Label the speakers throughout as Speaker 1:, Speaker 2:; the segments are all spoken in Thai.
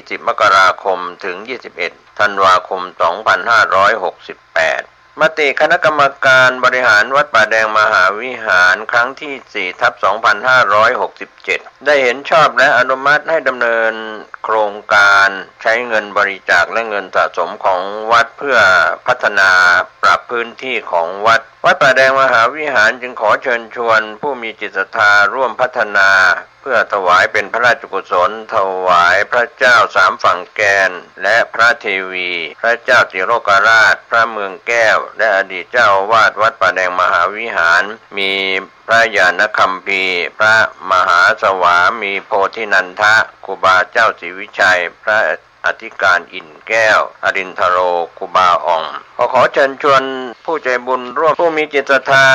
Speaker 1: 20 มกราคมถึง 21 ธันวาคม 2568มติคณะกรรมการบริหารวัดป่าแดงมหาวิหารครั้งที่ 4/2567 ได้เห็นชอบและอนุมัติให้ดำเนินโครงการใช้เงินบริจาคและเงินสะสมของวัดเพื่อพัฒนาปรับพื้นที่ของวัดป่าแดงมหาวิหารจึงขอเชิญชวนผู้มีจิตศรัทธาร่วมพัฒนาเพื่อถวายเป็นพระราชกุศลถวายพระเจ้าสามฝั่งแกนและพระเทวีพระเจ้าติโลกราชพระเมืองแก้วและอดีตเจ้าอาวาสวัดป่าแดงมหาวิหารมีพระญาณคัมภีร์พระมหาสวามีโพธินันทะครูบาเจ้าศรีวิชัยพระอธิการอิ่นแก้วอรินทโรครูบาอ่องขอเชิญชวนผู้ใจบุญร่วมผู้มีจิตศรัทธา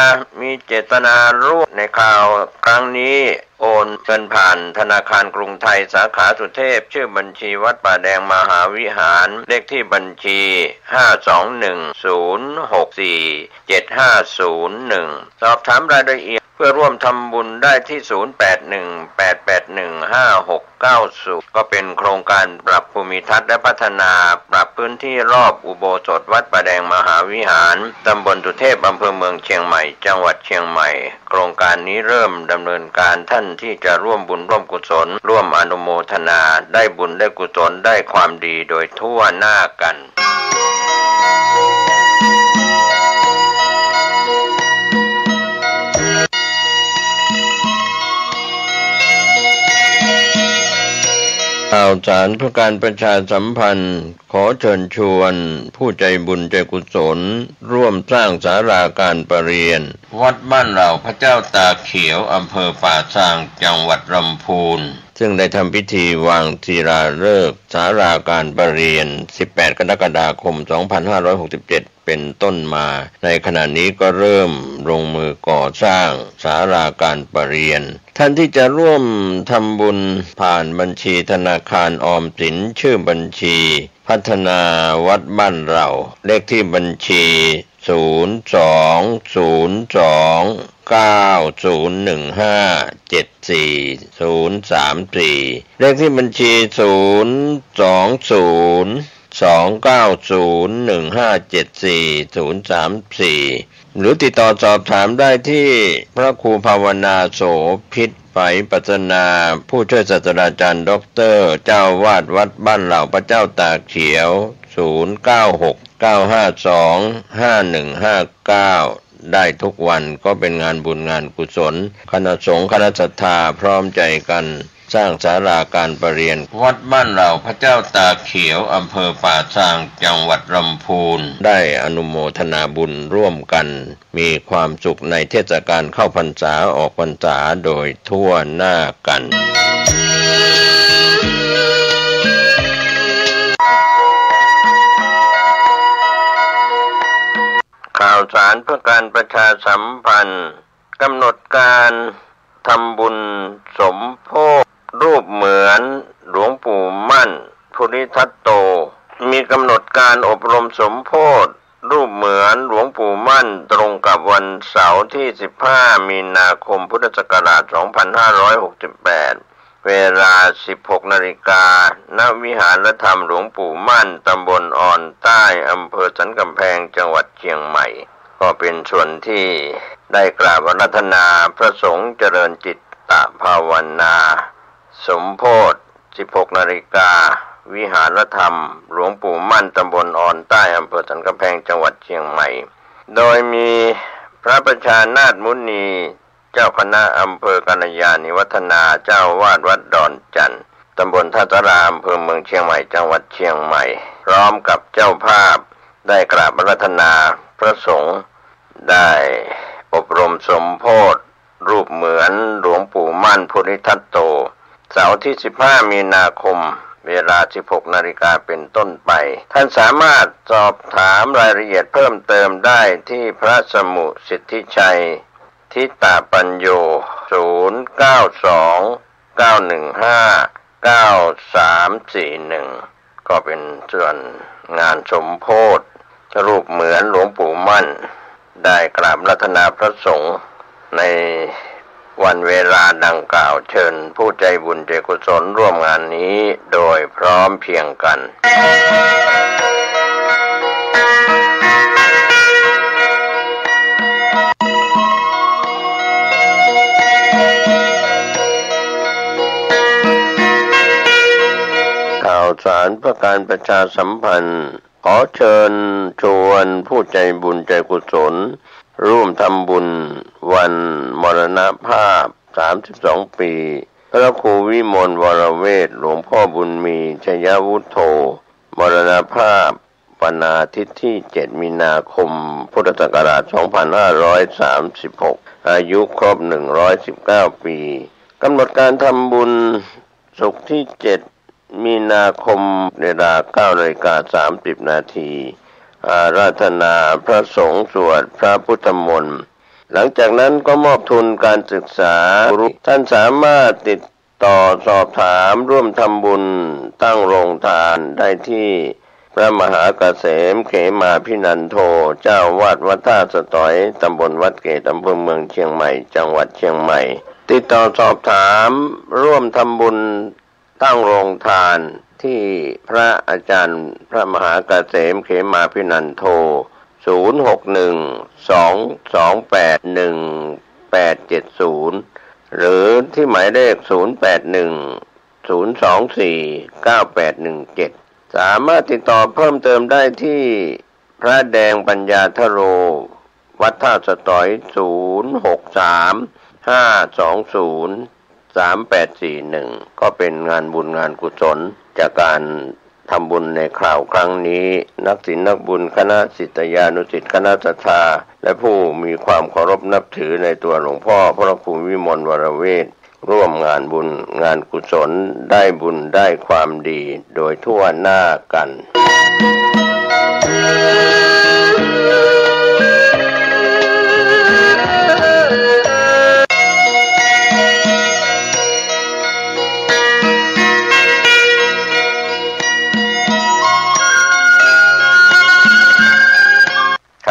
Speaker 1: มีเจตนาร่วมในข่าวครั้งนี้โอนเงินผ่านธนาคารกรุงไทยสาขาสุเทพชื่อบัญชีวัดป่าแดงมหาวิหารเลขที่บัญชี521064750สอบถามรายละเอียดเพื่อร่วมทำบุญได้ที่0818815690ก็เป็นโครงการปรับภูมิทัศน์และพัฒนาปรับพื้นที่รอบอุโบสถวัดป่าแดงมหาวิหารตำบลสุเทพอำเภอเมืองเชียงใหม่จังหวัดเชียงใหม่โครงการนี้เริ่มดำเนินการท่านที่จะร่วมบุญร่วมกุศลร่วมอนุโมทนาได้บุญได้กุศลได้ความดีโดยทั่วหน้ากันข่าวสารเพื่อการประชาสัมพันธ์ขอเชิญชวนผู้ใจบุญใจกุศลร่วมสร้างศาลาการประเรียนวัดบ้านเราพระเจ้าตาเขียวอำเภอป่าซางจังหวัดลำพูนซึ่งได้ทำพิธีวางศิลาฤกษ์ศาลาการประเรียน18 กรกฎาคม 2567เป็นต้นมาในขณะนี้ก็เริ่มลงมือก่อสร้างศาลาการประเรียนท่านที่จะร่วมทำบุญผ่านบัญชีธนาคารออมสินชื่อบัญชีพัฒนาวัดบ้านเราเลขที่บัญชี0202901574 เลขที่บัญชี0202901574 หรือติดต่อสอบถามได้ที่พระครูภาวนาโสภิตไฝปัสนาผู้ช่วยศาสตราจารย์ด็อกเตอร์เจ้าวาดวัดบ้านเหล่าพระเจ้าตากเขียว0969525159ได้ทุกวันก็เป็นงานบุญงานกุศลคณะสงฆ์คณะศรัทธาพร้อมใจกันสร้างศาลาการประเรียนวัดบ้านเราพระเจ้าตาเขียวอำเภอป่าซางจังหวัดลำพูนได้อนุโมทนาบุญร่วมกันมีความสุขในเทศกาลเข้าพรรษาออกพรรษาโดยทั่วหน้ากันข่าวสารเพื่อการประชาสัมพันธ์กำหนดการทำบุญสมโภชรูปเหมือนหลวงปู่มั่นภูริทัตโตมีกำหนดการอบรมสมโภชรูปเหมือนหลวงปู่มั่นตรงกับวันเสาร์ที่15 มีนาคมพุทธศักราช 2568 เวลา 16 นาฬิกา ณ วิหารธรรมหลวงปู่มั่นตำบลอ่อนใต้อำเภอสันกำแพงจังหวัดเชียงใหม่ก็เป็นส่วนที่ได้กราบอาราธนาพระสงฆ์เจริญจิตตภาวนาสมโภช 16 นาฬิกาวิหารธรรมหลวงปู่มั่นตำบลอ่อนใต้อำเภอสันกำแพงจังหวัดเชียงใหม่โดยมีพระประชานาถมุนีเจ้าคณะอำเภอกัลยาณิวัฒนาเจ้าวาดวัดดอนจันทร์ตำบลท่าสาราอำเภอเมืองเชียงใหม่จังหวัดเชียงใหม่พร้อมกับเจ้าภาพได้กราบอาราธนาพระสงฆ์ได้อบรมสมโภชรูปเหมือนหลวงปู่มั่นภูริทัตโตเสาร์ที่15 มีนาคมเวลา 16 นาฬิกาเป็นต้นไปท่านสามารถสอบถามรายละเอียดเพิ่มเติมได้ที่พระสมุสิทธิชัยทิตาปัญโย0929159341ก็เป็นส่วนงานสมโภชรูปเหมือนหลวงปู่มั่นได้กราบอาราธนาพระสงฆ์ใน วันเวลาดังกล่าวเชิญผู้ใจบุญใจกุศลร่วมงานนี้โดยพร้อมเพรียงกันข่าวสารเพื่อการประชาสัมพันธ์ขอเชิญชวนผู้ใจบุญใจกุศลร่วมทำบุญวันมรณภาพ32ปีพระครูวิมลวรเวทหลวงพ่อบุญมีชยวุฒโธมรณภาพวันอาทิตย์ที่7มีนาคมพุทธศักราช2536อายุครบ119ปีกำหนดการทำบุญศุกร์ที่7มีนาคมเวลา 9:30 นาทีอาราธนาพระสงฆ์สวดพระพุทธมนต์หลังจากนั้นก็มอบทุนการศึกษาท่านสามารถติดต่อสอบถามร่วมทำบุญตั้งโรงทานได้ที่พระมหาเกษมเขมาภินันโทเจ้าวาดวัดท่าสตอยตำบลวัดเกตอำเภอเมืองเชียงใหม่จังหวัดเชียงใหม่ติดต่อสอบถามร่วมทำบุญตั้งโรงทานที่พระอาจารย์พระมหาเกษมเขมาภินันโท0612281870หรือที่หมายเลข0810249817สามารถติดต่อเพิ่มเติมได้ที่พระแดงปัญญาทโรวัดท่าสตอย0635203841ก็เป็นงานบุญงานกุศลจากการทำบุญในคราวครั้งนี้นักศิลป์นักบุญคณะศิษยานุศิษย์คณะศรัทธาและผู้มีความเคารพนับถือในตัวหลวงพ่อพระครูวิมลวรเวทร่วมงานบุญงานกุศลได้บุญได้ความดีโดยทั่วหน้ากัน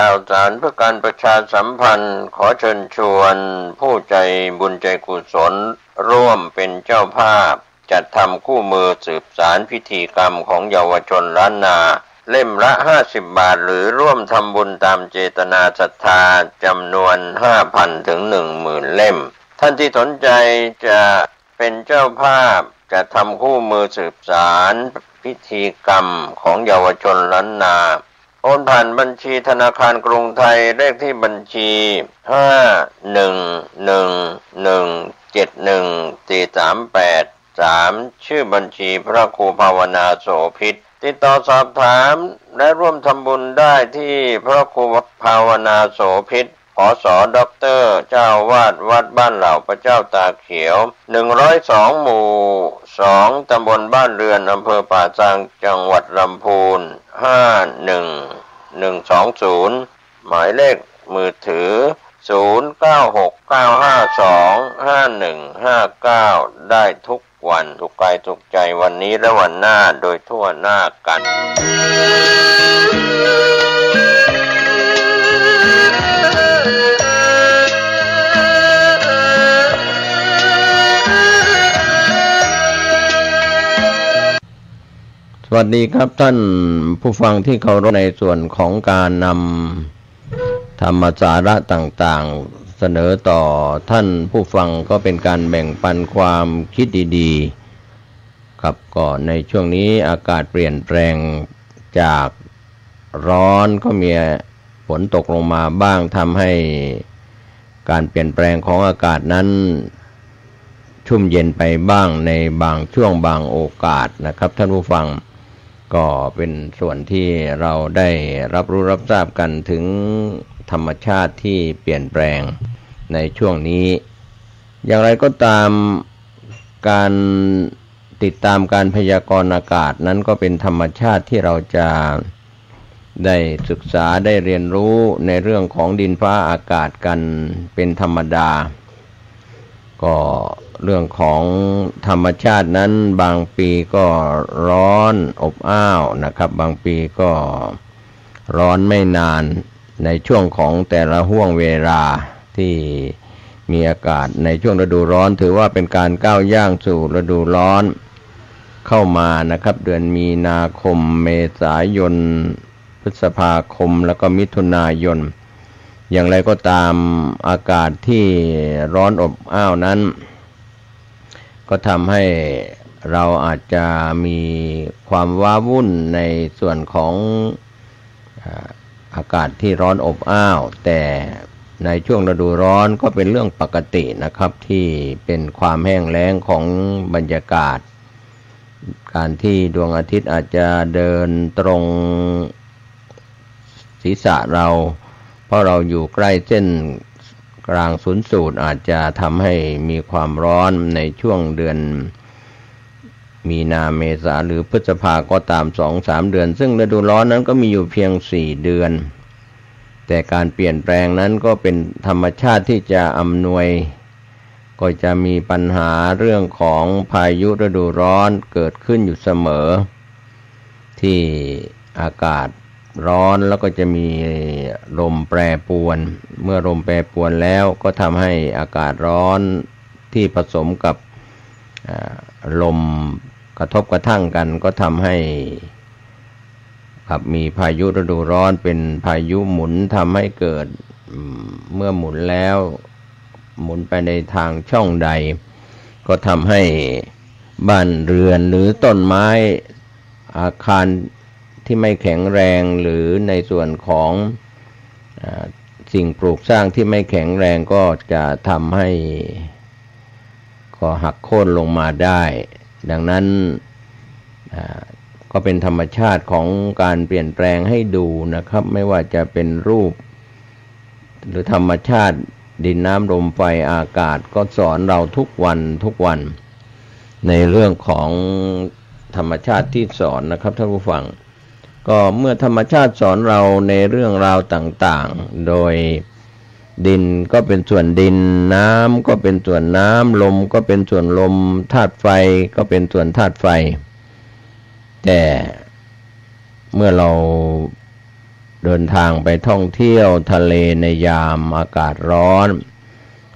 Speaker 1: ข่าวสารเพื่อการประชาสัมพันธ์ขอเชิญชวนผู้ใจบุญใจกุศลร่วมเป็นเจ้าภาพจัดทำคู่มือสืบสารพิธีกรรมของเยาวชนล้านนาเล่มละ50 บาทหรือร่วมทำบุญตามเจตนาศรัทธาจำนวน 5,000 ถึง 10,000 เล่มท่านที่สนใจจะเป็นเจ้าภาพจะทำคู่มือสืบสารพิธีกรรมของเยาวชนล้านนาโอนผ่านบัญชีธนาคารกรุงไทยเลขที่บัญชี511171438ชื่อบัญชีพระครูภาวนาโสภิตติดต่อสอบถามและร่วมทำบุญได้ที่พระครูภาวนาโสภิตผส.ด็อกเตอร์เจ้าวาดวัดบ้านเหล่าพระเจ้าตาเขียว102หมู่2ตำบลบ้านเรือนอำเภอป่าซางจังหวัดลำพูน51120หมายเลขมือถือ0969525159ได้ทุกวันทุกกายทุกใจวันนี้และวันหน้าโดยทั่วหน้ากัน
Speaker 2: สวัสดีครับท่านผู้ฟังที่เคารพในส่วนของการนำธรรมสาระต่างๆเสนอต่อท่านผู้ฟังก็เป็นการแบ่งปันความคิดดีๆครับก็ในช่วงนี้อากาศเปลี่ยนแปลงจากร้อนก็มีฝนตกลงมาบ้างทำให้การเปลี่ยนแปลงของอากาศนั้นชุ่มเย็นไปบ้างในบางช่วงบางโอกาสนะครับท่านผู้ฟังก็เป็นส่วนที่เราได้รับรู้รับทราบกันถึงธรรมชาติที่เปลี่ยนแปลงในช่วงนี้อย่างไรก็ตามการติดตามการพยากรณ์อากาศนั้นก็เป็นธรรมชาติที่เราจะได้ศึกษาได้เรียนรู้ในเรื่องของดินฟ้าอากาศกันเป็นธรรมดาก็เรื่องของธรรมชาตินั้นบางปีก็ร้อนอบอ้าวนะครับบางปีก็ร้อนไม่นานในช่วงของแต่ละห่วงเวลาที่ มีอากาศในช่วงฤดูร้อนถือว่าเป็นการก้าวย่างสู่ฤดูร้อนเข้ามานะครับเดือนมีนาคมเมษายนพฤษภาคมแล้วก็มิถุนายนอย่างไรก็ตามอากาศที่ร้อนอบอ้าวนั้นก็ทำให้เราอาจจะมีความว้าวุ่นในส่วนของอากาศที่ร้อนอบอ้าวแต่ในช่วงฤดูร้อนก็เป็นเรื่องปกตินะครับที่เป็นความแห้งแล้งของบรรยากาศการที่ดวงอาทิตย์อาจจะเดินตรงศีรษะเราเพราะเราอยู่ใกล้เส้นกลางศูนย์สูตรอาจจะทำให้มีความร้อนในช่วงเดือนมีนาเมษาหรือพฤษภาก็ตาม 2-3 เดือนซึ่งฤดูร้อนนั้นก็มีอยู่เพียง4เดือนแต่การเปลี่ยนแปลงนั้นก็เป็นธรรมชาติที่จะอำนวยก็จะมีปัญหาเรื่องของพายุฤดูร้อนเกิดขึ้นอยู่เสมอที่อากาศร้อนแล้วก็จะมีลมแปรปรวนเมื่อลมแปรปรวนแล้วก็ทำให้อากาศร้อนที่ผสมกับลมกระทบกระทั่งกันก็ทำให้มีพายุฤดูร้อนเป็นพายุหมุนทำให้เกิดเมื่อหมุนแล้วหมุนไปในทางช่องใดก็ทำให้บ้านเรือนหรือต้นไม้อาคารที่ไม่แข็งแรงหรือในส่วนของสิ่งปลูกสร้างที่ไม่แข็งแรงก็จะทำให้ก็หักโค่นลงมาได้ดังนั้นก็เป็นธรรมชาติของการเปลี่ยนแปลงให้ดูนะครับไม่ว่าจะเป็นรูปหรือธรรมชาติดินน้ำลมไฟอากาศก็สอนเราทุกวันในเรื่องของธรรมชาติที่สอนนะครับท่านผู้ฟังก็เมื่อธรรมชาติสอนเราในเรื่องราวต่างๆโดยดินก็เป็นส่วนดินน้ำก็เป็นส่วนน้ำลมก็เป็นส่วนลมธาตุไฟก็เป็นส่วนธาตุไฟแต่เมื่อเราเดินทางไปท่องเที่ยวทะเลในยามอากาศร้อน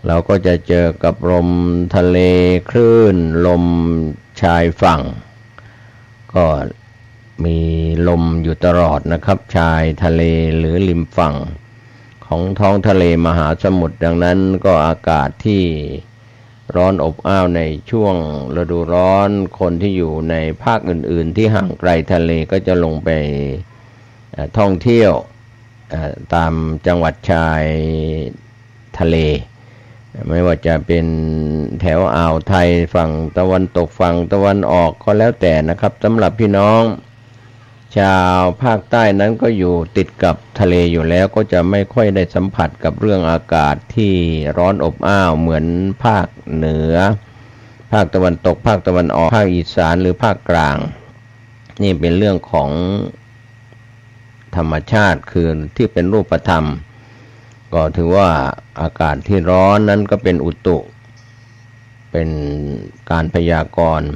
Speaker 2: เราก็จะเจอกับลมทะเลคลื่นลมชายฝั่งก็มีลมอยู่ตลอดนะครับชายทะเลหรือริมฝั่งของท้องทะเลมหาสมุทรดังนั้นก็อากาศที่ร้อนอบอ้าวในช่วงฤดูร้อนคนที่อยู่ในภาคอื่นๆที่ห่างไกลทะเลก็จะลงไปท่องเที่ยวตามจังหวัดชายทะเลไม่ว่าจะเป็นแถวอ่าวไทยฝั่งตะวันตกฝั่งตะวันออกก็แล้วแต่นะครับสำหรับพี่น้องชาวภาคใต้นั้นก็อยู่ติดกับทะเลอยู่แล้วก็จะไม่ค่อยได้สัมผัสกับเรื่องอากาศที่ร้อนอบอ้าวเหมือนภาคเหนือภาคตะวันตกภาคตะวันออกภาคอีสานหรือภาคกลางนี่เป็นเรื่องของธรรมชาติคือที่เป็นรูปธรรมก็ถือว่าอากาศที่ร้อนนั้นก็เป็นอุตุเป็นการพยากรณ์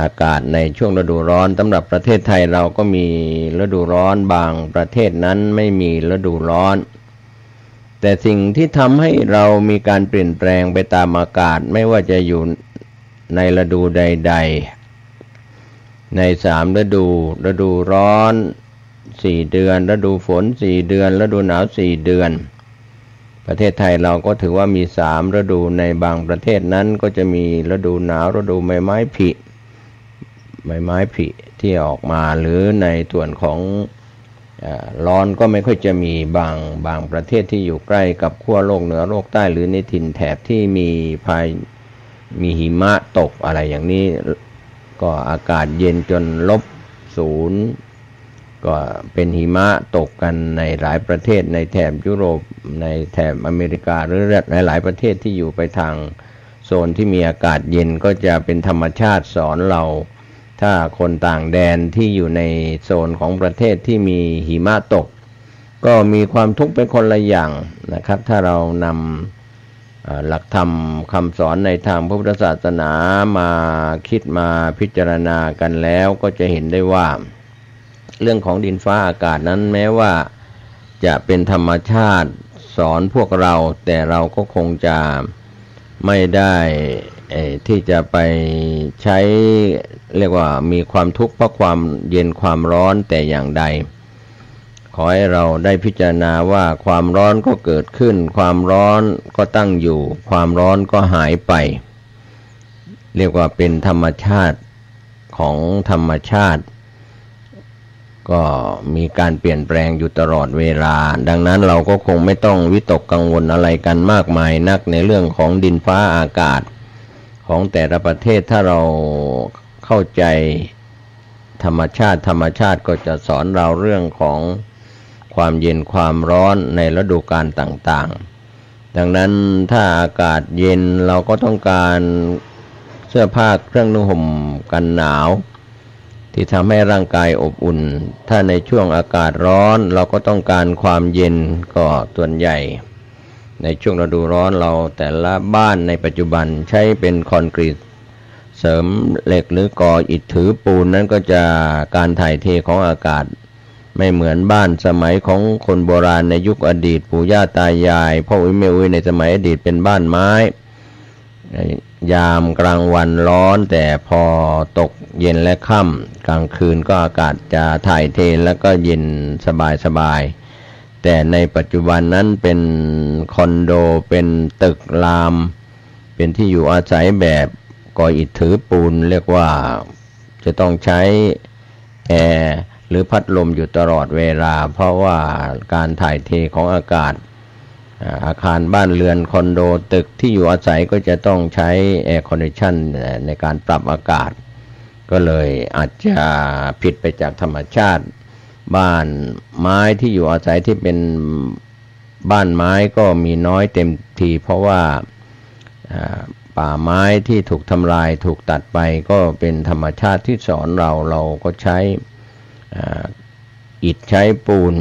Speaker 2: อากาศในช่วงฤดูร้อนสำหรับประเทศไทยเราก็มีฤดูร้อนบางประเทศนั้นไม่มีฤดูร้อนแต่สิ่งที่ทำให้เรามีการเปลี่ยนแปลงไปตามอากาศไม่ว่าจะอยู่ในฤดูใดๆใน3ฤดูร้อน4เดือนฤดูฝน4เดือนฤดูหนาว4เดือนประเทศไทยเราก็ถือว่ามี3ฤดูในบางประเทศนั้นก็จะมีฤดูหนาวฤดูใบไม้ผลิที่ออกมาหรือในส่วนของร้อนก็ไม่ค่อยจะมีบางประเทศที่อยู่ใกล้กับขั้วโลกเหนือโลกใต้หรือในถิ่นแถบที่มีหิมะตกอะไรอย่างนี้ก็อากาศเย็นจน-0ก็เป็นหิมะตกกันในหลายประเทศในแถบยุโรปในแถบอเมริกาหรือหลายประเทศที่อยู่ไปทางโซนที่มีอากาศเย็นก็จะเป็นธรรมชาติสอนเราถ้าคนต่างแดนที่อยู่ในโซนของประเทศที่มีหิมะตกก็มีความทุกข์เป็นคนละอย่างนะครับถ้าเรานำหลักธรรมคำสอนในทางพระพุทธศาสนามาคิดมาพิจารณากันแล้วก็จะเห็นได้ว่าเรื่องของดินฟ้าอากาศนั้นแม้ว่าจะเป็นธรรมชาติ สอนพวกเราแต่เราก็คงจะไม่ได้ที่จะไปใช้เรียกว่ามีความทุกข์เพราะความเย็นความร้อนแต่อย่างใดขอให้เราได้พิจารณาว่าความร้อนก็เกิดขึ้นความร้อนก็ตั้งอยู่ความร้อนก็หายไปเรียกว่าเป็นธรรมชาติของธรรมชาติก็มีการเปลี่ยนแปลงอยู่ตลอดเวลาดังนั้นเราก็คงไม่ต้องวิตกกังวลอะไรกันมากมายนักในเรื่องของดินฟ้าอากาศของแต่ละประเทศถ้าเราเข้าใจธรรมชาติก็จะสอนเราเรื่องของความเย็นความร้อนในฤดูกาลต่างๆดังนั้นถ้าอากาศเย็นเราก็ต้องการเสื้อผ้าเครื่องนุ่งห่มกันหนาวที่ทำให้ร่างกายอบอุ่นถ้าในช่วงอากาศร้อนเราก็ต้องการความเย็นก็ส่วนใหญ่ในช่วงฤดูร้อนเราแต่ละบ้านในปัจจุบันใช้เป็นคอนกรีตเสริมเหล็กหรือก่ออิฐถือปูนนั้นก็จะการถ่ายเทของอากาศไม่เหมือนบ้านสมัยของคนโบราณในยุคอดีตปู่ย่าตายายพ่ออุ้ยแม่อุ้ยในสมัยอดีตเป็นบ้านไม้ยามกลางวันร้อนแต่พอตกเย็นและค่ำกลางคืนก็อากาศจะถ่ายเทแล้วก็เย็นสบายแต่ในปัจจุบันนั้นเป็นคอนโดเป็นตึกรามเป็นที่อยู่อาศัยแบบก่ออิฐถือปูนเรียกว่าจะต้องใช้แอร์หรือพัดลมอยู่ตลอดเวลาเพราะว่าการถ่ายเทของอากาศอาคารบ้านเรือนคอนโดตึกที่อยู่อาศัยก็จะต้องใช้แอร์คอนดิชันในการปรับอากาศก็เลยอาจจะผิดไปจากธรรมชาติบ้านไม้ที่อยู่อาศัยที่เป็นบ้านไม้ก็มีน้อยเต็มทีเพราะว่าป่าไม้ที่ถูกทำลายถูกตัดไปก็เป็นธรรมชาติที่สอนเราก็ใช้อิฐใช้ปูน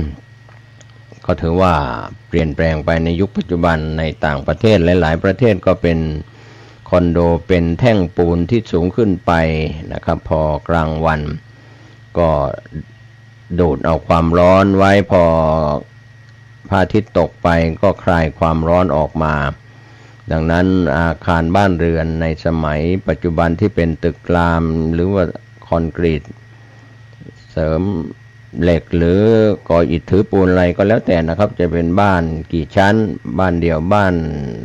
Speaker 2: ก็ถือว่าเปลี่ยนแปลงไปในยุคปัจจุบันในต่างประเทศหลายๆประเทศก็เป็นคอนโดเป็นแท่งปูนที่สูงขึ้นไปนะครับพอกลางวันก็ดูดเอาความร้อนไว้พอพระอาทิตย์ตกไปก็คลายความร้อนออกมาดังนั้นอาคารบ้านเรือนในสมัยปัจจุบันที่เป็นตึกรามหรือว่าคอนกรีตเสริมเหล็กหรือก่ออิฐถือปูนอะไรก็แล้วแต่นะครับจะเป็นบ้านกี่ชั้นบ้านเดี่ยวบ้าน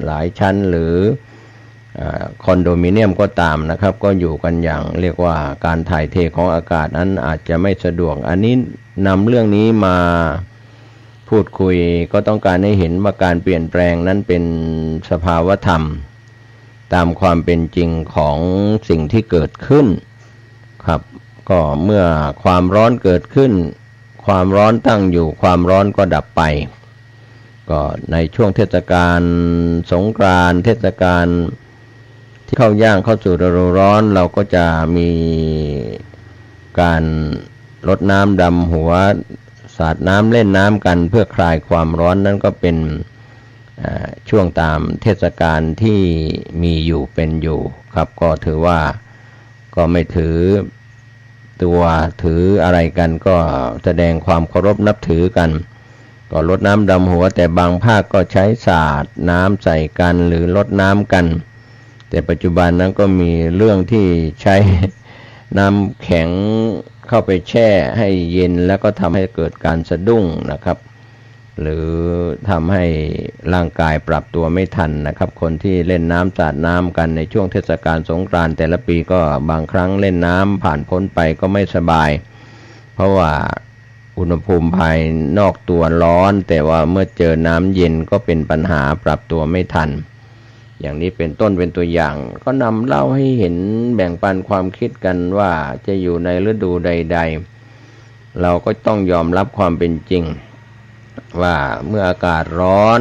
Speaker 2: หลายชั้นหรือคอนโดมิเนียมก็ตามนะครับก็อยู่กันอย่างเรียกว่าการถ่ายเทของอากาศนั้นอาจจะไม่สะดวกอันนี้นำเรื่องนี้มาพูดคุยก็ต้องการให้เห็นว่าการเปลี่ยนแปลงนั้นเป็นสภาวธรรมตามความเป็นจริงของสิ่งที่เกิดขึ้นครับก็เมื่อความร้อนเกิดขึ้นความร้อนตั้งอยู่ความร้อนก็ดับไปก็ในช่วงเทศกาลสงกรานต์เทศกาลที่เข้าสู่ฤดูร้อนเราก็จะมีการรดน้ำดำหัวสาดน้ำเล่นน้ำกันเพื่อคลายความร้อนนั้นก็เป็นช่วงตามเทศกาลที่มีอยู่เป็นอยู่ครับก็ถือว่าก็ไม่ถือตัวถืออะไรกันก็แสดงความเคารพนับถือกันก็รดน้ำดำหัวแต่บางภาคก็ใช้สาดน้ำใส่กันหรือรดน้ำกันแต่ปัจจุบันนั้นก็มีเรื่องที่ใช้น้ำแข็งเข้าไปแช่ให้เย็นแล้วก็ทำให้เกิดการสะดุ้งนะครับหรือทำให้ร่างกายปรับตัวไม่ทันนะครับคนที่เล่นน้ำสาดน้ำกันในช่วงเทศกาลสงกรานต์แต่ละปีก็บางครั้งเล่นน้ำผ่านพ้นไปก็ไม่สบายเพราะว่าอุณหภูมิภายนอกตัวร้อนแต่ว่าเมื่อเจอน้ำเย็นก็เป็นปัญหาปรับตัวไม่ทันอย่างนี้เป็นต้นเป็นตัวอย่างก็นำเล่าให้เห็นแบ่งปันความคิดกันว่าจะอยู่ในฤดูใดๆเราก็ต้องยอมรับความเป็นจริงว่าเมื่ออากาศร้อน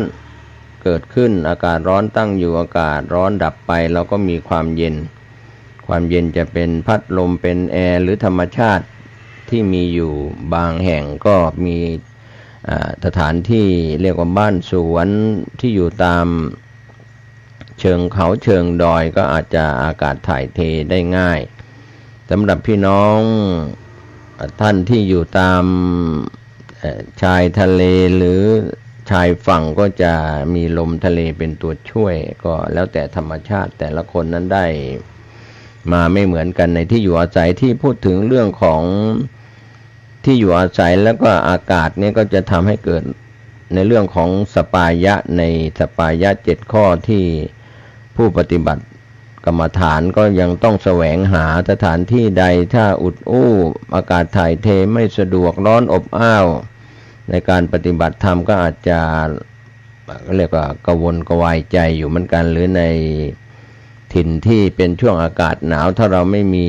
Speaker 2: เกิดขึ้นอากาศร้อนตั้งอยู่อากาศร้อนดับไปเราก็มีความเย็นจะเป็นพัดลมเป็นแอร์หรือธรรมชาติที่มีอยู่บางแห่งก็มีสถานที่เรียกว่าบ้านสวนที่อยู่ตามเชิงเขาเชิงดอยก็อาจจะอากาศถ่ายเทได้ง่ายสำหรับพี่น้องท่านที่อยู่ตามชายทะเลหรือ ชายฝั่งก็จะมีลมทะเลเป็นตัวช่วยก็แล้วแต่ธรรมชาติแต่ละคนนั้นได้มาไม่เหมือนกันในที่อยู่อาศัยที่พูดถึงเรื่องของที่อยู่อาศัยแล้วก็อากาศเนี่ยก็จะทำให้เกิดในเรื่องของสปายะในสปายะ7ข้อที่ผู้ปฏิบัติกรรมฐานก็ยังต้องแสวงหาสถานที่ใดถ้าอุดอู้อากาศถ่ายเทไม่สะดวกร้อนอบอ้าวในการปฏิบัติธรรมก็อาจจะเรียกว่ากระวนกระวายใจอยู่เหมือนกันหรือในถิ่นที่เป็นช่วงอากาศหนาวถ้าเราไม่มี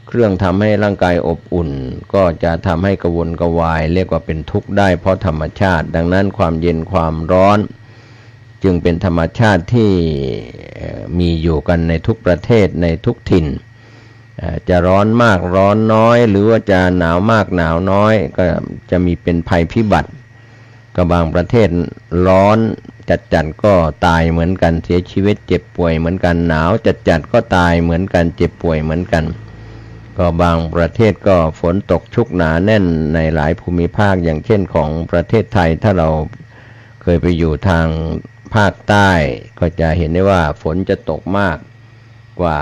Speaker 2: เครื่องทำให้ร่างกายอบอุ่นก็จะทำให้กระวนกระวายเรียกว่าเป็นทุกข์ได้เพราะธรรมชาติดังนั้นความเย็นความร้อนจึงเป็นธรรมชาติที่มีอยู่กันในทุกประเทศในทุกถิ่นจะร้อนมากร้อนน้อยหรือว่าจะหนาวมากหนาวน้อยก็จะมีเป็นภัยพิบัติก็บางประเทศร้อนจัดก็ตายเหมือนกันเสียชีวิตเจ็บป่วยเหมือนกันหนาวจัดก็ตายเหมือนกันเจ็บป่วยเหมือนกันก็บางประเทศก็ฝนตกชุกหนาแน่นในหลายภูมิภาคอย่างเช่นของประเทศไทยถ้าเราเคยไปอยู่ทางภาคใต้ก็จะเห็นได้ว่าฝนจะตกมากกว่า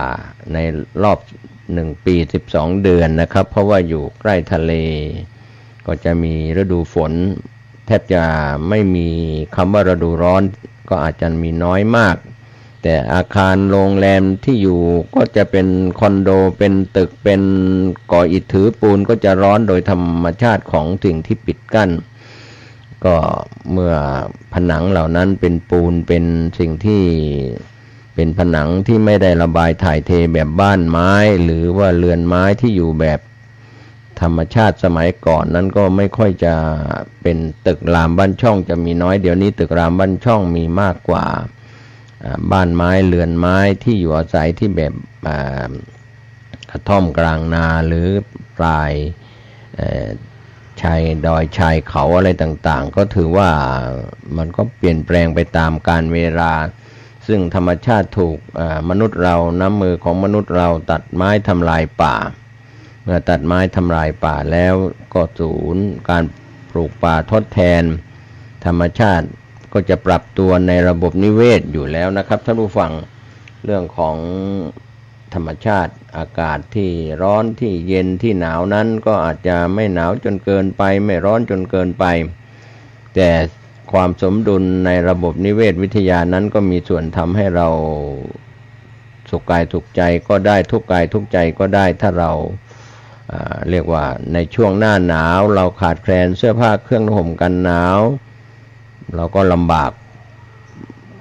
Speaker 2: ในรอบ1 ปี12 เดือนนะครับเพราะว่าอยู่ใกล้ทะเลก็จะมีฤดูฝนแทบจะไม่มีคำว่าฤดูร้อนก็อาจจะมีน้อยมากแต่อาคารโรงแรมที่อยู่ก็จะเป็นคอนโดเป็นตึกเป็นก่ออิฐถือปูนก็จะร้อนโดยธรรมชาติของสิ่งที่ปิดกั้นก็เมื่อผนังเหล่านั้นเป็นปูนเป็นสิ่งที่เป็นผนังที่ไม่ได้ระบายถ่ายเทแบบบ้านไม้หรือว่าเรือนไม้ที่อยู่แบบธรรมชาติสมัยก่อนนั้นก็ไม่ค่อยจะเป็นตึกรามบ้านช่องจะมีน้อยเดี๋ยวนี้ตึกรามบ้านช่องมีมากกว่าบ้านไม้เรือนไม้ที่อยู่อาศัยที่แบบกระท่อมกลางนาหรือปลายชายดอยชายเขาอะไรต่างๆก็ถือว่ามันก็เปลี่ยนแปลงไปตามกาลเวลาซึ่งธรรมชาติถูกมนุษย์เราน้ำมือของมนุษย์เราตัดไม้ทำลายป่าเมื่อตัดไม้ทำลายป่าแล้วก็สูญการปลูกป่าทดแทนธรรมชาติก็จะปรับตัวในระบบนิเวศอยู่แล้วนะครับท่านผู้ฟังเรื่องของธรรมชาติอากาศที่ร้อนที่เย็นที่หนาวนั้นก็อาจจะไม่หนาวจนเกินไปไม่ร้อนจนเกินไปแต่ความสมดุลในระบบนิเวศวิทยานั้นก็มีส่วนทำให้เราสุขกายสุขใจก็ได้ทุกข์กายทุกข์ใจก็ได้ถ้าเราเรียกว่าในช่วงหน้าหนาวเราขาดแคลนเสื้อผ้าเครื่องห่มกันหนาวเราก็ลำบาก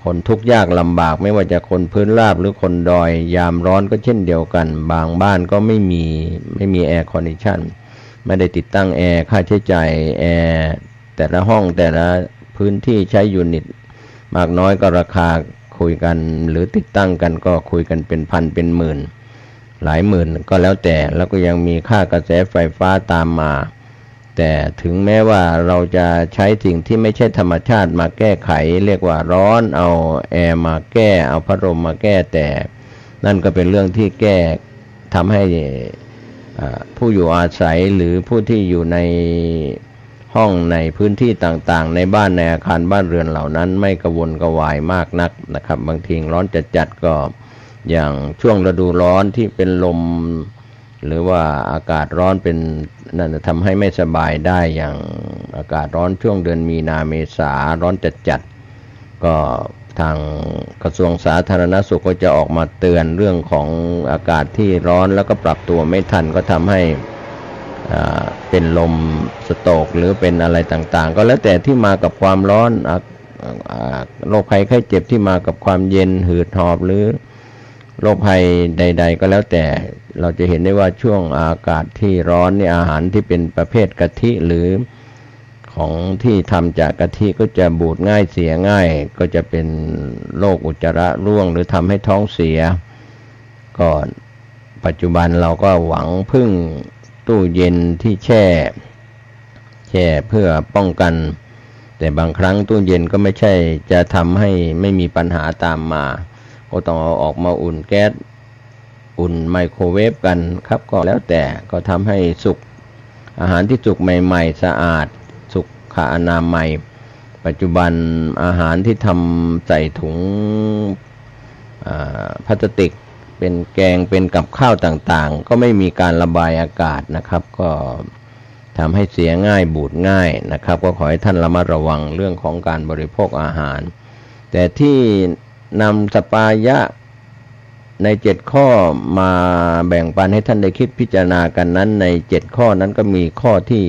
Speaker 2: คนทุกข์ยากลำบากไม่ว่าจะคนพื้นราบหรือคนดอยยามร้อนก็เช่นเดียวกันบางบ้านก็ไม่มีแอร์คอนดิชันไม่ได้ติดตั้งแอร์ค่าใช้จ่ายแอร์แต่ละห้องแต่ละพื้นที่ใช้ยูนิตมากน้อยก็ราคาคุยกันหรือติดตั้งกันก็คุยกันเป็นพันเป็นหมื่นหลายหมื่นก็แล้วแต่แล้วก็ยังมีค่ากระแสไฟฟ้าตามมาแต่ถึงแม้ว่าเราจะใช้สิ่งที่ไม่ใช่ธรรมชาติมาแก้ไขเรียกว่าร้อนเอาแอร์มาแก้เอาพัดลมมาแก้แต่นั่นก็เป็นเรื่องที่แก้ทำให้ผู้อยู่อาศัยหรือผู้ที่อยู่ในห้องในพื้นที่ต่างๆในบ้านในอาคารบ้านเรือนเหล่านั้นไม่กระวนกระวายมากนักนะครับบางทีร้อนจัดก็อย่างช่วงฤดูร้อนที่เป็นลมหรือว่าอากาศร้อนเป็นนั่นทำให้ไม่สบายได้อย่างอากาศร้อนช่วงเดือนมีนาเมษาร้อนจัดก็ทางกระทรวงสาธารณสุขก็จะออกมาเตือนเรื่องของอากาศที่ร้อนแล้วก็ปรับตัวไม่ทันก็ทำให้เป็นลมสโตรกหรือเป็นอะไรต่างๆก็แล้วแต่ที่มากับความร้อนโรคภัยไข้เจ็บที่มากับความเย็นหืดหอบหรือโรคภัยใดๆก็แล้วแต่เราจะเห็นได้ว่าช่วงอากาศที่ร้อนนี่อาหารที่เป็นประเภทกะทิหรือของที่ทำจากกะทิก็จะบูดง่ายเสียง่ายก็จะเป็นโรคอุจจาระร่วงหรือทำให้ท้องเสียก็ปัจจุบันเราก็หวังพึ่งตู้เย็นที่แช่เพื่อป้องกันแต่บางครั้งตู้เย็นก็ไม่ใช่จะทำให้ไม่มีปัญหาตามมาก็ต้องเอาออกมาอุ่นแก๊สอุ่นไมโครเวฟกันครับก็แล้วแต่ก็ทำให้สุกอาหารที่สุกใหม่ๆสะอาดสุขอนามัย ปัจจุบันอาหารที่ทำใส่ถุงพลาสติกเป็นแกงเป็นกับข้าวต่างๆก็ไม่มีการระบายอากาศนะครับก็ทำให้เสียง่ายบูดง่ายนะครับก็ขอให้ท่านระมัดระวังเรื่องของการบริโภคอาหารแต่ที่นำสปายะใน7ข้อมาแบ่งปันให้ท่านได้คิดพิจารณากันนั้นใน7ข้อนั้นก็มีข้อที่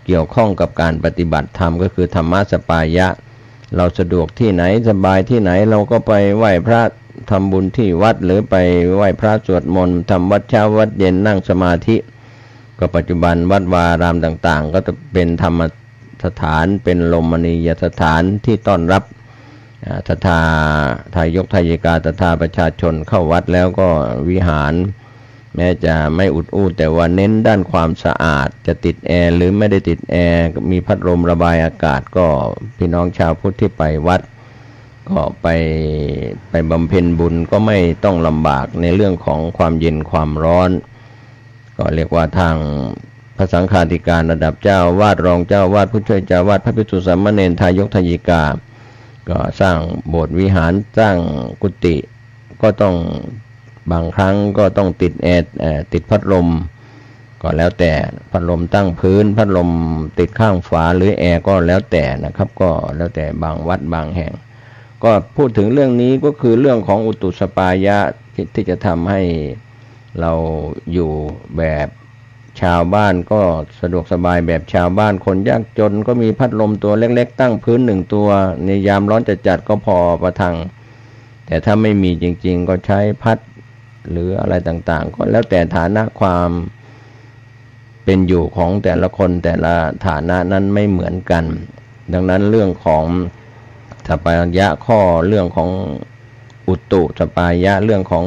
Speaker 2: เกี่ยวข้องกับการปฏิบัติธรรมก็คือธรรมะสปายะเราสะดวกที่ไหนสบายที่ไหนเราก็ไปไหว้พระทำบุญที่วัดหรือไปไหว้พระสวดมนต์ทำวัดเช้าวัดเย็นนั่งสมาธิก็ปัจจุบันวัดวารามต่างๆก็จะเป็นธรรมสถานเป็นลมณียสถานที่ต้อนรับศรัทธาทายกทายิกาศรัทธาประชาชนเข้าวัดแล้วก็วิหารแม้จะไม่อุดอู้แต่ว่าเน้นด้านความสะอาดจะติดแอร์หรือไม่ได้ติดแอร์มีพัดลมระบายอากาศก็พี่น้องชาวพุทธที่ไปวัดก็ไปบำเพ็ญบุญก็ไม่ต้องลำบากในเรื่องของความเย็นความร้อนก็เรียกว่าทางพระสังฆาธิการระดับเจ้าวาดรองเจ้าวาดผู้ช่วยเจ้าวาดพระภิกษุสามเณรทายกทายิกาก็สร้างโบสถ์วิหารสร้างกุฏิก็ต้องบางครั้งก็ต้องติดแอร์ติดพัดลมก็แล้วแต่พัดลมตั้งพื้นพัดลมติดข้างฝาหรือแอร์ก็แล้วแต่นะครับก็แล้วแต่บางวัดบางแห่งก็พูดถึงเรื่องนี้ก็คือเรื่องของอุตุสปายะที่จะทำให้เราอยู่แบบชาวบ้านก็สะดวกสบายแบบชาวบ้านคนยากจนก็มีพัดลมตัวเล็กๆตั้งพื้น1ตัวในยามร้อนจัดๆก็พอประทังแต่ถ้าไม่มีจริงๆก็ใช้พัดหรืออะไรต่างๆก็แล้วแต่ฐานะความเป็นอยู่ของแต่ละคนแต่ละฐานะนั้นไม่เหมือนกันดังนั้นเรื่องของสปายะข้อเรื่องของอุตุสปายะเรื่องของ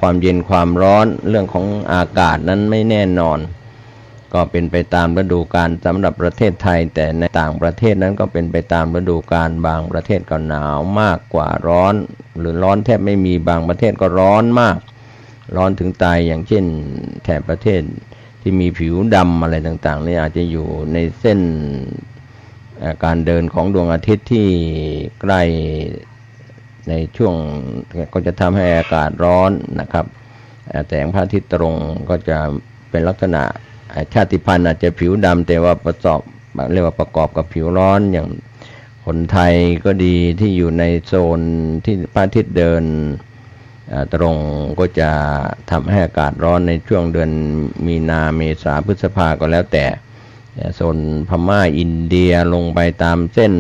Speaker 2: ความเย็นความร้อนเรื่องของอากาศนั้นไม่แน่นอนก็เป็นไปตามฤดูกาลสำหรับประเทศไทยแต่ในต่างประเทศนั้นก็เป็นไปตามฤดูกาลบางประเทศก็หนาวมากกว่าร้อนหรือร้อนแทบไม่มีบางประเทศก็ร้อนมากร้อนถึงตายอย่างเช่นแถบประเทศที่มีผิวดำอะไรต่างๆนี่อาจจะอยู่ในเส้นการเดินของดวงอาทิตย์ที่ใกล้ในช่วงก็จะทำให้อากาศร้อนนะครับแสงพระอาทิตย์ตรงก็จะเป็นลักษณะชาติพันธุ์อาจจะผิวดำแต่ว่าเรียกว่าประกอบกับผิวร้อนอย่างคนไทยก็ดีที่อยู่ในโซนที่พระอาทิตย์เดินตรงก็จะทำให้อากาศร้อนในช่วงเดือนมีนาเมษาพฤษภาก็แล้วแต่โซนพม่าอินเดียลงไปตามเส้น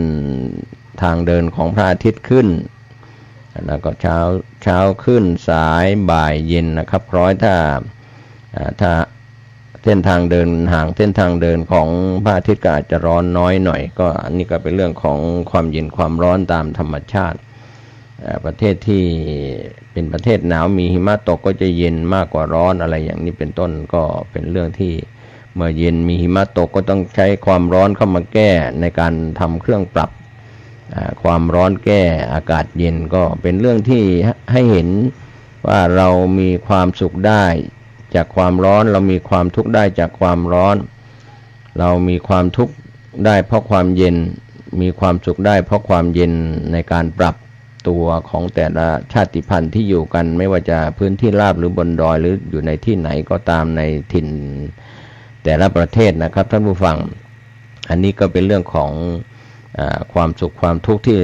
Speaker 2: ทางเดินของพระอาทิตย์ขึ้นแล้วก็เช้าขึ้นสายบ่ายเย็นนะครับคล้อยถ้าเส้นทางเดินห่างเส้นทางเดินของพระอาทิตย์ก็อาจจะร้อนน้อยหน่อยก็อันนี้ก็เป็นเรื่องของความเย็นความร้อนตามธรรมชาติประเทศที่เป็นประเทศหนาวมีหิมะตกก็จะเย็นมากกว่าร้อนอะไรอย่างนี้เป็นต้นก็เป็นเรื่องที่เมื่อเย็นมีหิมะตกก็ต้องใช้ความร้อนเข้ามาแก้ในการทำเครื่องปรับความร้อนแก้อากาศเย็นก็เป็นเรื่องที่ให้เห็นว่าเรามีความสุขได้จากความร้อนเรามีความทุกข์ได้จากความร้อนเรามีความทุกข์ได้เพราะความเย็นมีความสุขได้เพราะความเย็นในการปรับตัวของแต่ละชาติพันธุ์ที่อยู่กันไม่ว่าจะพื้นที่ราบหรือบนดอยหรืออยู่ในที่ไหนก็ตามในถิ่นแต่ละประเทศนะครับท่านผู้ฟังอันนี้ก็เป็นเรื่องของความสุขความทุกข์ที่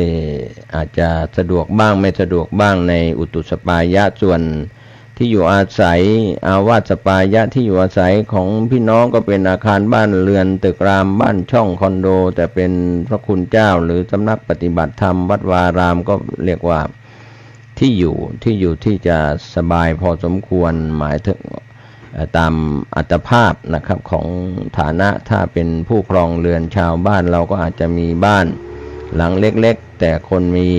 Speaker 2: อาจจะสะดวกบ้างไม่สะดวกบ้างในอุตุสปายะส่วนที่อยู่อาศัยอาวาสสปายะที่อยู่อาศัยของพี่น้องก็เป็นอาคารบ้านเรือนตึกรามบ้านช่องคอนโดแต่เป็นพระคุณเจ้าหรือสำนักปฏิบัติธรรมวัดวารามก็เรียกว่าที่อยู่ที่จะสบายพอสมควรหมายถึงตามอัตภาพนะครับของฐานะถ้าเป็นผู้ครองเรือนชาวบ้านเราก็อาจจะมีบ้านหลังเล็กๆแต่คนมี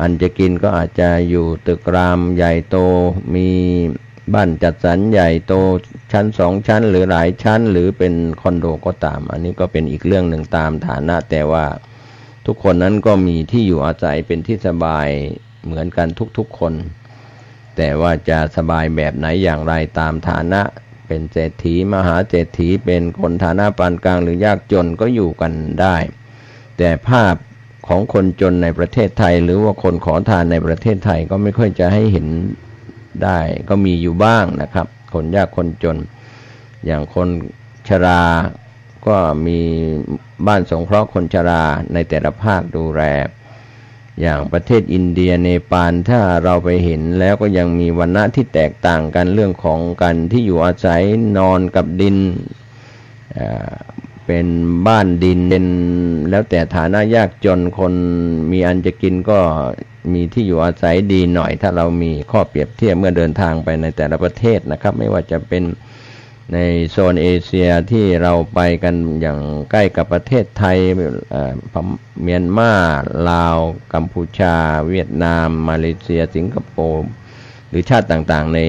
Speaker 2: อันจะกินก็อาจจะอยู่ตึกรามใหญ่โตมีบ้านจัดสรรใหญ่โตชั้น2ชั้นหรือหลายชั้นหรือเป็นคอนโดก็ตามอันนี้ก็เป็นอีกเรื่องหนึ่งตามฐานะแต่ว่าทุกคนนั้นก็มีที่อยู่อาศัยเป็นที่สบายเหมือนกันทุกๆคนแต่ว่าจะสบายแบบไหนอย่างไรตามฐานะเป็นเศรษฐีมหาเศรษฐีเป็นคนฐานะปานกลางหรือยากจนก็อยู่กันได้ แต่ภาพของคนจนในประเทศไทยหรือว่าคนขอทานในประเทศไทยก็ไม่ค่อยจะให้เห็นได้ก็มีอยู่บ้างนะครับคนยากคนจนอย่างคนชราก็มีบ้านสงเคราะห์คนชราในแต่ละภาคดูแลอย่างประเทศอินเดียเนปาลถ้าเราไปเห็นแล้วก็ยังมีวรรณะที่แตกต่างกันเรื่องของการที่อยู่อาศัยนอนกับดินเป็นบ้านดินเป็นแล้วแต่ฐานะยากจนคนมีอันจะกินก็มีที่อยู่อาศัยดีหน่อยถ้าเรามีข้อเปรียบเทียบเมื่อเดินทางไปในแต่ละประเทศนะครับไม่ว่าจะเป็นในโซนเอเชียที่เราไปกันอย่างใกล้กับประเทศไทยเมียนมาลาวกัมพูชาเวียดนามมาเลเซียสิงคโปร์หรือชาติต่างๆใน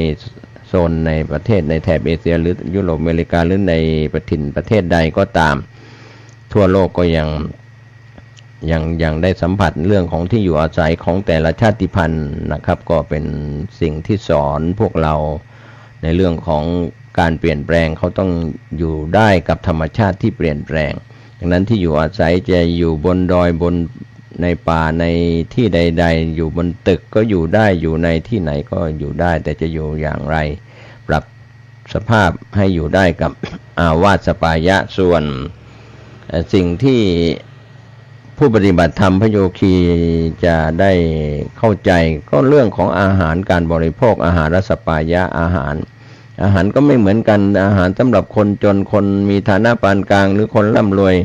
Speaker 2: โซนในประเทศในแถบเอเชียหรือยุโรปอเมริกาหรือในประเทศใดก็ตามทั่วโลกก็ยังได้สัมผัสเรื่องของที่อยู่อาศัยของแต่ละชาติพันธุ์นะครับก็เป็นสิ่งที่สอนพวกเราในเรื่องของการเปลี่ยนแปลงเขาต้องอยู่ได้กับธรรมชาติที่เปลี่ยนแปลงดังนั้นที่อยู่อาศัยจะอยู่บนดอยบนในป่าในที่ใดๆอยู่บนตึกก็อยู่ได้อยู่ในที่ไหนก็อยู่ได้แต่จะอยู่อย่างไรปรับสภาพให้อยู่ได้กับอาวาสปายะส่วนสิ่งที่ผู้ปฏิบัติธรรมพระโยคีจะได้เข้าใจก็เรื่องของอาหารการบริโภคอาหารสปายะอาหารก็ไม่เหมือนกันอาหารสำหรับคนจนคนมีฐานะปานกลางหรือคนร่ำรวย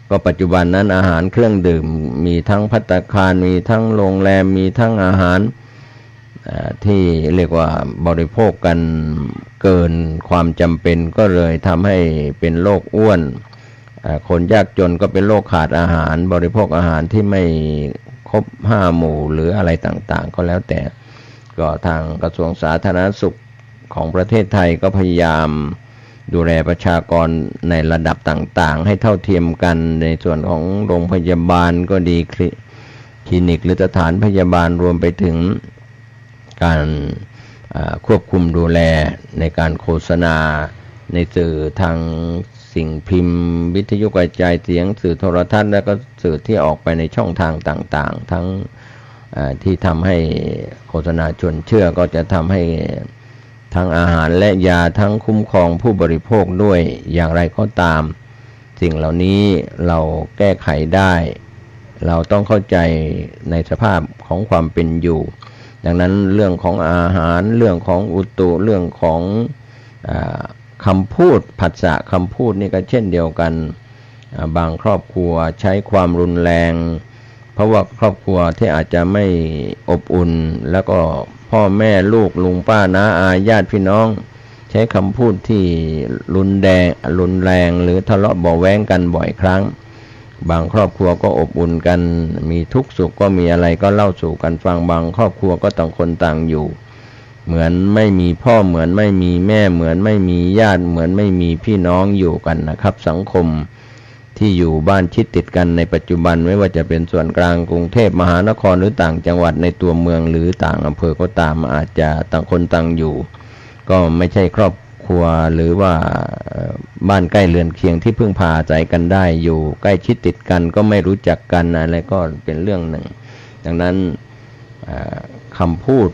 Speaker 2: ก็ปัจจุบันนั้นอาหารเครื่องดื่มมีทั้งภัตตาคารมีทั้งโรงแรมมีทั้งอาหารที่เรียกว่าบริโภคกันเกินความจำเป็นก็เลยทำให้เป็นโรคอ้วนคนยากจนก็เป็นโรคขาดอาหารบริโภคอาหารที่ไม่ครบ5 หมู่หรืออะไรต่างๆก็แล้วแต่ก็ทางกระทรวงสาธารณสุขของประเทศไทยก็พยายามดูแลประชากรในระดับต่างๆให้เท่าเทียมกันในส่วนของโรงพยาบาลก็ดีคลินิกหรือสถานพยาบาลรวมไปถึงการควบคุมดูแลในการโฆษณาในสื่อทางสิ่งพิมพ์วิทยุกระจายเสียงสื่อโทรทัศน์และก็สื่อที่ออกไปในช่องทางต่างๆทั้งที่ทำให้โฆษณาชวนเชื่อก็จะทำให้ทั้งอาหารและยาทั้งคุ้มครองผู้บริโภคด้วยอย่างไรก็ตามสิ่งเหล่านี้เราแก้ไขได้เราต้องเข้าใจในสภาพของความเป็นอยู่ดังนั้นเรื่องของอาหารเรื่องของอุตุเรื่องของคำพูดภาษาคำพูดนี่ก็เช่นเดียวกันบางครอบครัวใช้ความรุนแรงเพราะว่าครอบครัวที่อาจจะไม่อบอุ่นแล้วก็พ่อแม่ลูกลุงป้าน้าอาญาติพี่น้องใช้คำพูดที่รุนแรงหรือทะเลาะเบาะแว้งกันบ่อยครั้งบางครอบครัวก็อบอุ่นกันมีทุกข์สุขก็มีอะไรก็เล่าสู่กันฟังบางครอบครัวก็ต่างคนต่างอยู่เหมือนไม่มีพ่อเหมือนไม่มีแม่เหมือนไม่มีญาติเหมือนไม่มีพี่น้องอยู่กันนะครับสังคมที่อยู่บ้านชิดติดกันในปัจจุบันไม่ว่าจะเป็นส่วนกลางกรุงเทพมหานครหรือต่างจังหวัดในตัวเมืองหรือต่างอำเภอก็ตามอาจจะต่างคนต่างอยู่ก็ไม่ใช่ครอบครัวหรือว่าบ้านใกล้เรือนเคียงที่พึ่งพาอาศัยกันได้อยู่ใกล้ชิดติดกันก็ไม่รู้จักกันอะไรก็เป็นเรื่องหนึ่งดังนั้นคำพูด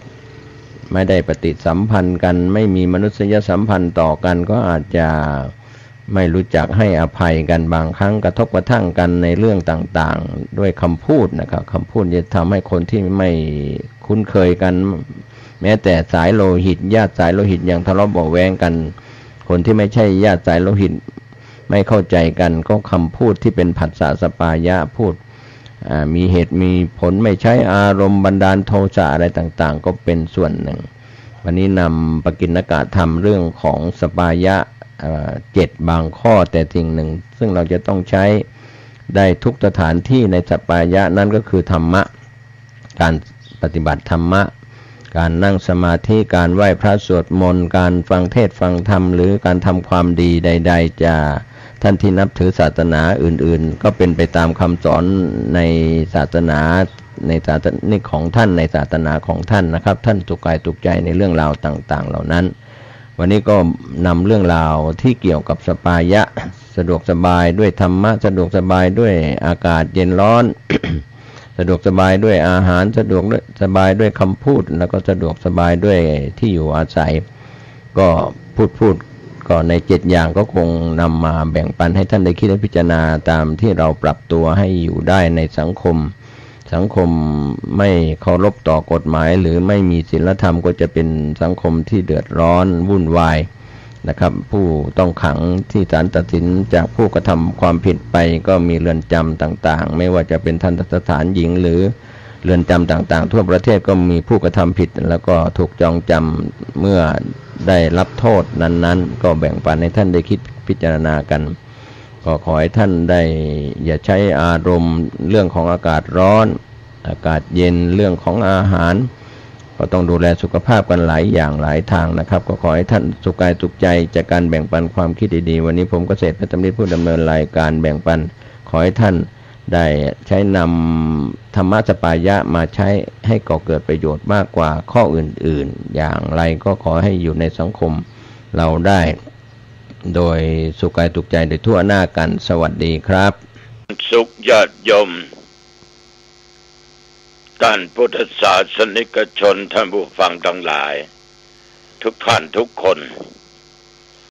Speaker 2: ไม่ได้ปฏิสัมพันธ์กันไม่มีมนุษยสัมพันธ์ต่อกันก็อาจจะไม่รู้จักให้อภัยกันบางครั้งกระทบกระทั่งกันในเรื่องต่างๆด้วยคำพูดนะครับคำพูดจะทำให้คนที่ไม่คุ้นเคยกันแม้แต่สายโลหิตญาติสายโลหิตยังทะเลาะเบาะแว้งกันคนที่ไม่ใช่ญาติสายโลหิตไม่เข้าใจกันก็คำพูดที่เป็นผัสสะสปายะพูดมีเหตุมีผลไม่ใช้อารมณ์บันดาลโทสะอะไรต่างๆก็เป็นส่วนหนึ่งวันนี้นำปกิณกะธรรมเรื่องของสปายะ7 บางข้อแต่สิ่งหนึ่งซึ่งเราจะต้องใช้ได้ทุกสถานที่ในสปายะนั่นก็คือธรรมะการปฏิบัติธรรมะการนั่งสมาธิการไหว้พระสวดมนต์การฟังเทศน์ฟังธรรมหรือการทำความดีใดๆจะท่านที่นับถือศาสนาอื่นๆก็เป็นไปตามคำสอนในศาสนาในศาสนาของท่านในศาสนาของท่านนะครับท่านตุกกายตุกใจในเรื่องราวต่างๆเหล่านั้นวันนี้ก็นำเรื่องราวที่เกี่ยวกับสปายะ สะดวกสบายด้วยธรรมะสะดวกสบายด้วยอากาศเย็นร้อน สะดวกสบายด้วยอาหารสะดวกสบายด้วยคำพูดแล้วก็สะดวกสบายด้วยที่อยู่อาศัยก็พูดก็ใน7อย่างก็คงนำมาแบ่งปันให้ท่านได้คิดและพิจารณาตามที่เราปรับตัวให้อยู่ได้ในสังคมไม่เคารพต่อกฎหมายหรือไม่มีศีลธรรมก็จะเป็นสังคมที่เดือดร้อนวุ่นวายนะครับผู้ต้องขังที่ศาลตัดสินจากผู้กระทำความผิดไปก็มีเรือนจำต่างๆไม่ว่าจะเป็นทันตสถานหญิงหรือเรือนจำต่างๆทั่วประเทศก็มีผู้กระทำผิดแล้วก็ถูกจองจำเมื่อได้รับโทษนั้นๆก็แบ่งปันให้ท่านได้คิดพิจารณากันก็ขอให้ท่านได้อย่าใช้อารมณ์เรื่องของอากาศร้อนอากาศเย็นเรื่องของอาหารก็ต้องดูแลสุขภาพกันหลายอย่างหลายทางนะครับก็ขอให้ท่านสุขกายสุขใจจากการแบ่งปันความคิดดีๆวันนี้ผมเกษตรเพชรธรรมนิตผู้ดำเนินรายการแบ่งปันขอให้ท่านได้ใช้นำธรรมะสปายะมาใช้ให้ก่อเกิดประโยชน์มากกว่าข้ออื่นๆอย่างไรก็ขอให้อยู่ในสังคมเราได้โดยสุขกายสุขใจโดยทั่วหน้ากันสวัสดีครับ
Speaker 1: สุขญาติโยมท่านพุทธศาสนิกชนท่านผู้ฟังทั้งหลายทุกท่านทุกคน